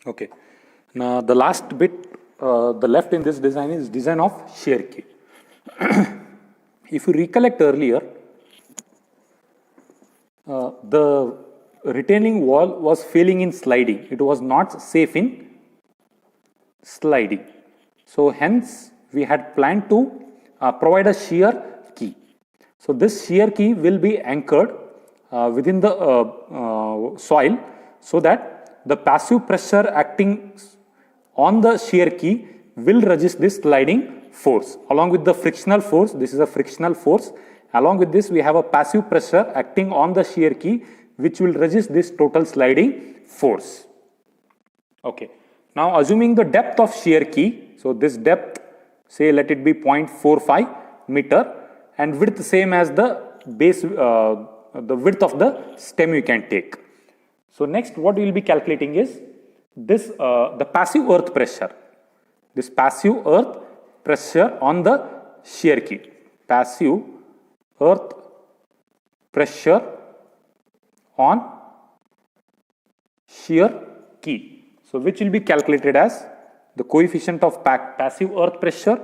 Okay. Now the last bit, the left in this design is design of shear key. If you recollect earlier, the retaining wall was failing in sliding. It was not safe in sliding. So hence we had planned to provide a shear key. So this shear key will be anchored within the soil so that the passive pressure acting on the shear key will resist this sliding force along with the frictional force. This is a frictional force. Along with this, we have a passive pressure acting on the shear key which will resist this total sliding force. Okay. Now assuming the depth of shear key, so this depth, say let it be 0.45 meter and width same as the base, the width of the stem you can take. So next what we will be calculating is this, the passive earth pressure. This passive earth pressure on the shear key. Passive earth pressure on shear key. So which will be calculated as the coefficient of passive earth pressure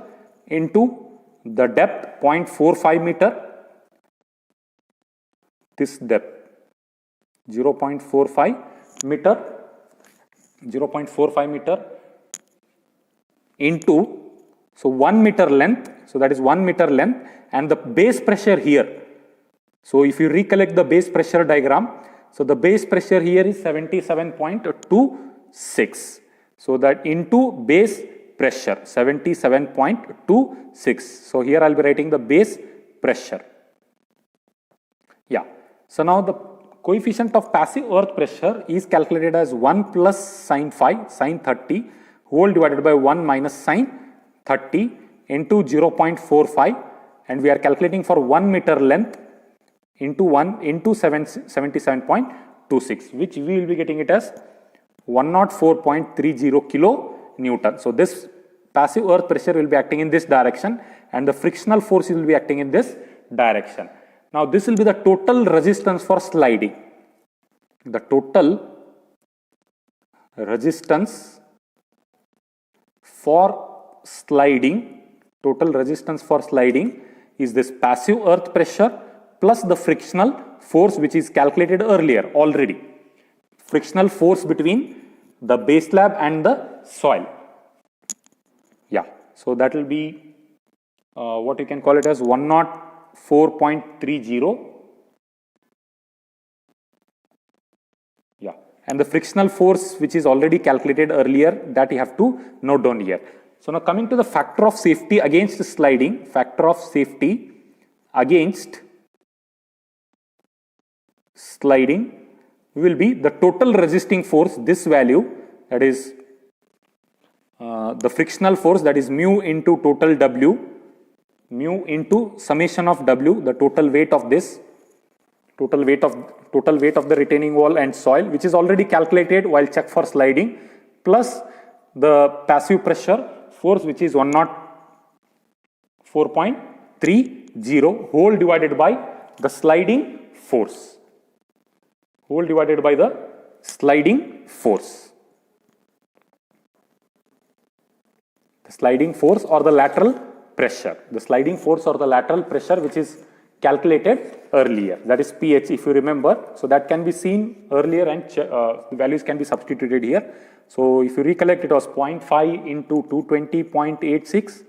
into the depth 0.45 meter, this depth 0.45 meter, 0.45 meter into, so 1 meter length, so that is 1 meter length, and the base pressure here. So if you recollect the base pressure diagram, so the base pressure here is 77.26. So that into base pressure 77.26. So here I'll be writing the base pressure. Yeah. So now the coefficient of passive earth pressure is calculated as 1 plus sine phi, sine 30 whole divided by 1 minus sine 30 into 0.45, and we are calculating for 1 meter length into 1 into 77.26, which we will be getting it as 104.30 kilo Newton. So this passive earth pressure will be acting in this direction and the frictional force will be acting in this direction. Now this will be the total resistance for sliding. The total resistance for sliding, is this passive earth pressure plus the frictional force which is calculated earlier already. Frictional force between the base slab and the soil. Yeah, so that will be what you can call it as 104.30. Yeah, and the frictional force which is already calculated earlier, that you have to note down here. So now coming to the factor of safety against sliding, factor of safety against sliding will be the total resisting force, this value, that is the frictional force, that is mu into total W, mu into summation of W, the total weight of this, total weight of the retaining wall and soil, which is already calculated while check for sliding, plus the passive pressure force which is 104.30 whole divided by the sliding force. Whole divided by the sliding force. The sliding force or the lateral pressure. The sliding force or the lateral pressure which is calculated earlier. That is pH if you remember. So that can be seen earlier and the values can be substituted here. So if you recollect, it was 0.5 into 220.86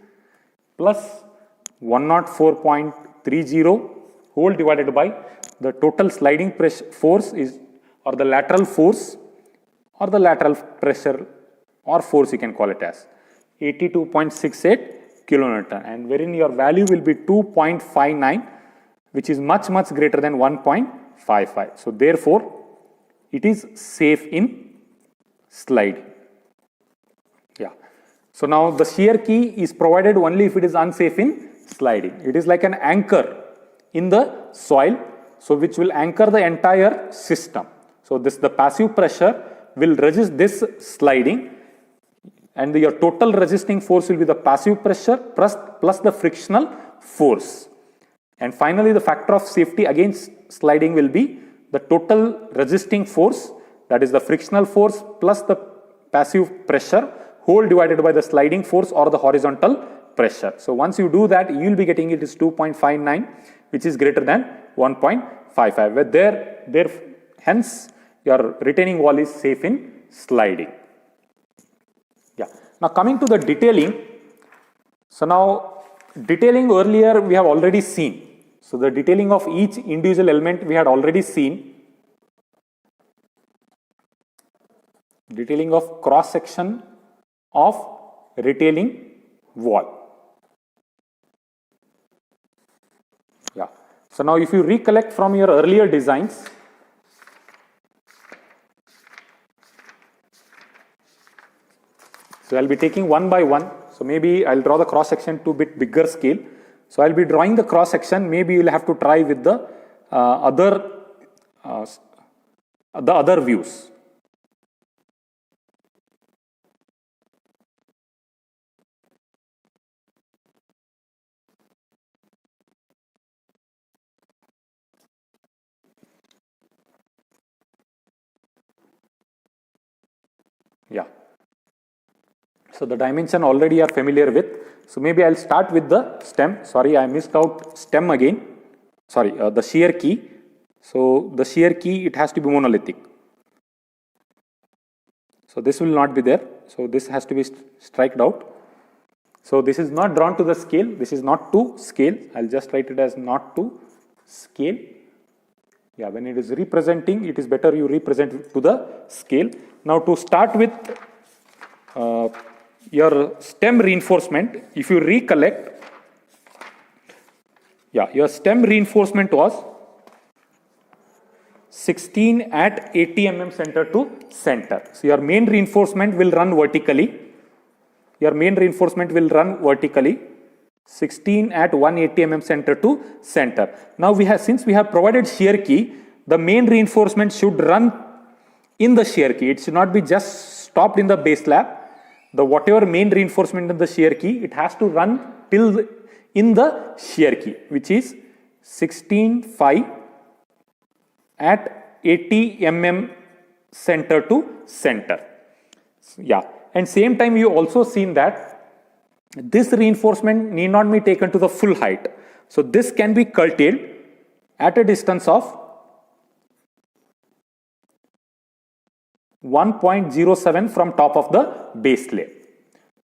plus 104.30 whole divided by the total sliding pressure force is, or the lateral force or the lateral pressure or force you can call it as 82.68 kilonewton, and wherein your value will be 2.59, which is much greater than 1.55. So therefore it is safe in sliding. Yeah. So now the shear key is provided only if it is unsafe in sliding. It is like an anchor in the soil, so which will anchor the entire system. So this, the passive pressure will resist this sliding, and your total resisting force will be the passive pressure plus the frictional force. And finally the factor of safety against sliding will be the total resisting force, that is the frictional force plus the passive pressure whole divided by the sliding force or the horizontal pressure. So once you do that, you will be getting it is 2.59, which is greater than 1.55. Where hence your retaining wall is safe in sliding. Yeah. Now coming to the detailing. So now detailing earlier we have already seen. So the detailing of each individual element we had already seen. Detailing of cross section of retaining wall. Yeah. So now if you recollect from your earlier designs, so I'll be taking one by one. So maybe I'll draw the cross section to a bit bigger scale. So I'll be drawing the cross section. Maybe you'll have to try with the other views. Yeah. So the dimension already you are familiar with. So maybe I'll start with the stem. Sorry, I missed out stem again. Sorry, the shear key. So the shear key, it has to be monolithic. So this will not be there. So this has to be striked out. So this is not drawn to the scale. This is not to scale. I'll just write it as not to scale. Yeah, when it is representing, it is better you represent it to the scale. Now to start with your stem reinforcement, if you recollect, yeah, your stem reinforcement was 16 at 80 mm center to center. So your main reinforcement will run vertically. Your main reinforcement will run vertically. 16 at 180 mm center to center. Now since we have provided shear key, the main reinforcement should run in the shear key. It should not be just stopped in the base slab. The whatever main reinforcement in the shear key, it has to run till in the shear key, which is 16.5 at 80 mm center to center. Yeah, and same time you also seen that this reinforcement need not be taken to the full height. So this can be curtailed at a distance of 1.07 from top of the base slab.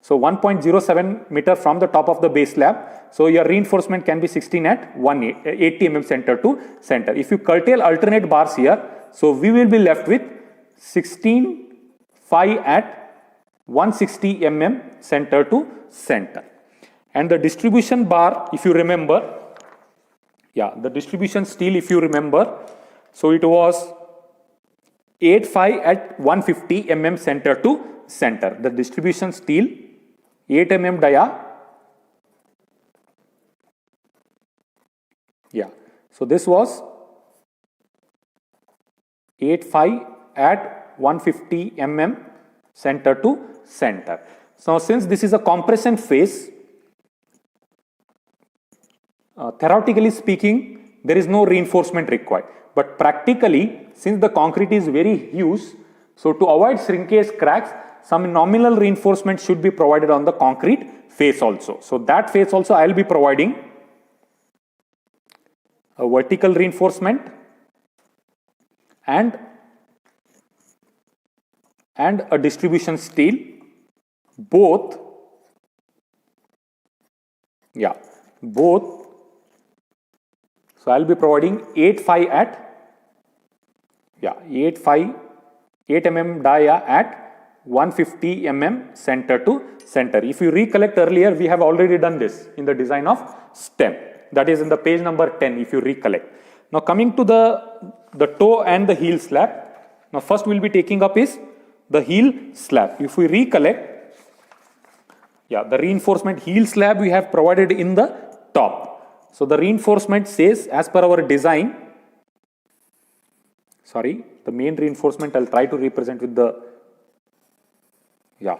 So 1.07 meter from the top of the base slab. So your reinforcement can be 16 at 180 mm center to center. If you curtail alternate bars here, so we will be left with 16.5 at 160 mm center to center. And the distribution bar, if you remember, yeah, the distribution steel, if you remember, so it was 8.5 at 150 mm center to center. The distribution steel, 8 mm dia. Yeah. So this was 8.5 at 150 mm center to center. So since this is a compression phase, theoretically speaking, there is no reinforcement required. But practically, since the concrete is very huge, so to avoid shrinkage cracks, some nominal reinforcement should be provided on the concrete face also. So that face also I will be providing a vertical reinforcement and a distribution steel, both, yeah, both. So I will be providing 8.5 at, yeah, 8 mm dia at 150 mm center to center. If you recollect earlier, we have already done this in the design of stem. That is in the page number 10, if you recollect. Now coming to the toe and the heel slab. Now first we will be taking up is the heel slab. If we recollect, yeah, the reinforcement heel slab we have provided in the top. So the reinforcement says, as per our design, sorry, the main reinforcement I'll try to represent with the, yeah,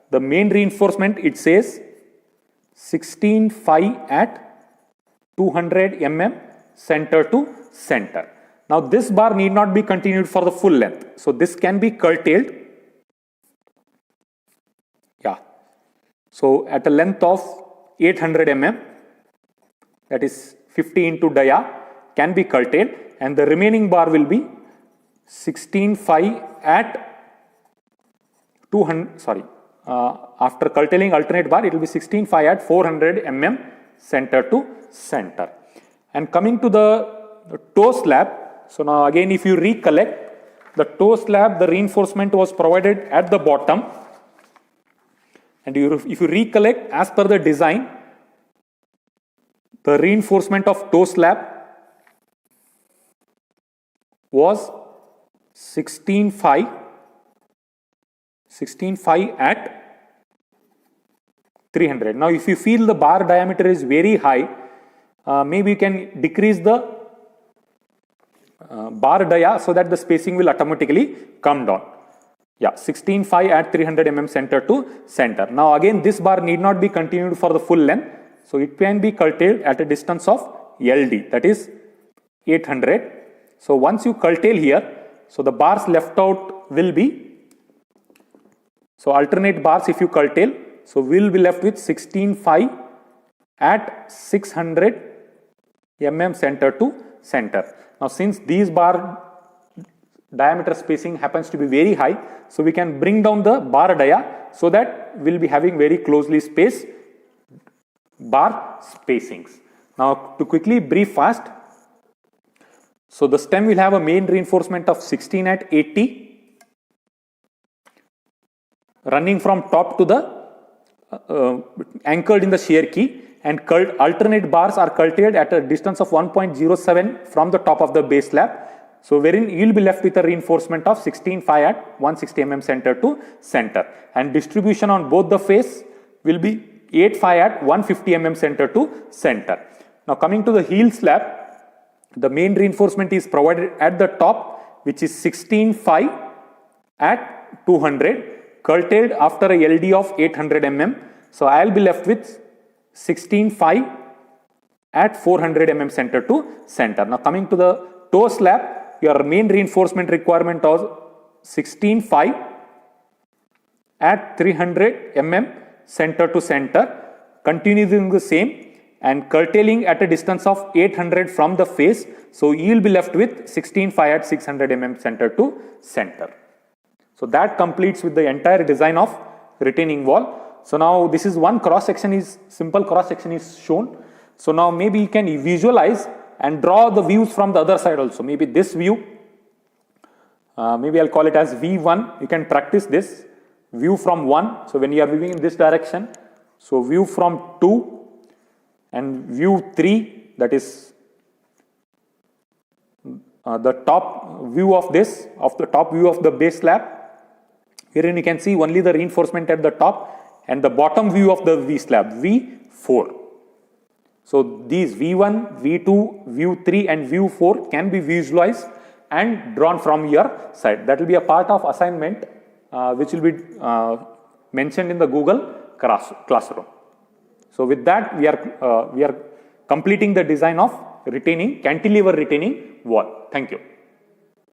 the main reinforcement, it says 16.5 at 200 mm center to center. Now this bar need not be continued for the full length. So this can be curtailed. Yeah. So at a length of 800 mm, that is 50 into dia, can be curtailed, and the remaining bar will be 16.5 at 200, sorry, after curtailing alternate bar, it will be 16.5 at 400 mm center to center. And coming to the toe slab, so now again if you recollect, the toe slab, the reinforcement was provided at the bottom, and if you recollect, as per the design, the reinforcement of toe slab was 16.5 at 300. Now if you feel the bar diameter is very high, maybe you can decrease the bar dia so that the spacing will automatically come down. Yeah, 16.5 at 300 mm center to center. Now again this bar need not be continued for the full length, so it can be curtailed at a distance of LD, that is 800. So once you curtail here, so the bars left out will be, so alternate bars if you curtail, so we'll be left with 16.5 at 600 mm center to center. Now since these bar diameter spacing happens to be very high, so we can bring down the bar dia so that we'll be having very closely spaced bar spacings. Now to quickly brief fast, so the stem will have a main reinforcement of 16 at 80, running from top to the anchored in the shear key, and alternate bars are curtailed at a distance of 1.07 from the top of the base slab. So wherein you will be left with a reinforcement of 16.5 at 160 mm center to center, and distribution on both the face will be 8.5 at 150 mm center to center. Now coming to the heel slab, the main reinforcement is provided at the top, which is 16.5 at 200, curtailed after a LD of 800 mm. So I will be left with 16.5 at 400 mm center to center. Now coming to the toe slab, your main reinforcement requirement was 16.5 at 300 mm center to center, continuing the same and curtailing at a distance of 800 from the face. So you will be left with 16.5 at 600 mm center to center. So that completes with the entire design of retaining wall. So now this is one cross section, is simple cross section is shown. So now maybe you can visualize and draw the views from the other side also. Maybe this view, maybe I'll call it as V1. You can practice this view from 1. So when you are viewing in this direction, so view from 2 and view 3, that is the top view of this, of the top view of the base slab. Herein you can see only the reinforcement at the top, and the bottom view of the V slab, V4. So these V1, V2, View 3 and View 4 can be visualized and drawn from your side. That will be a part of assignment which will be mentioned in the Google Classroom. So with that, we are completing the design of cantilever retaining wall. Thank you.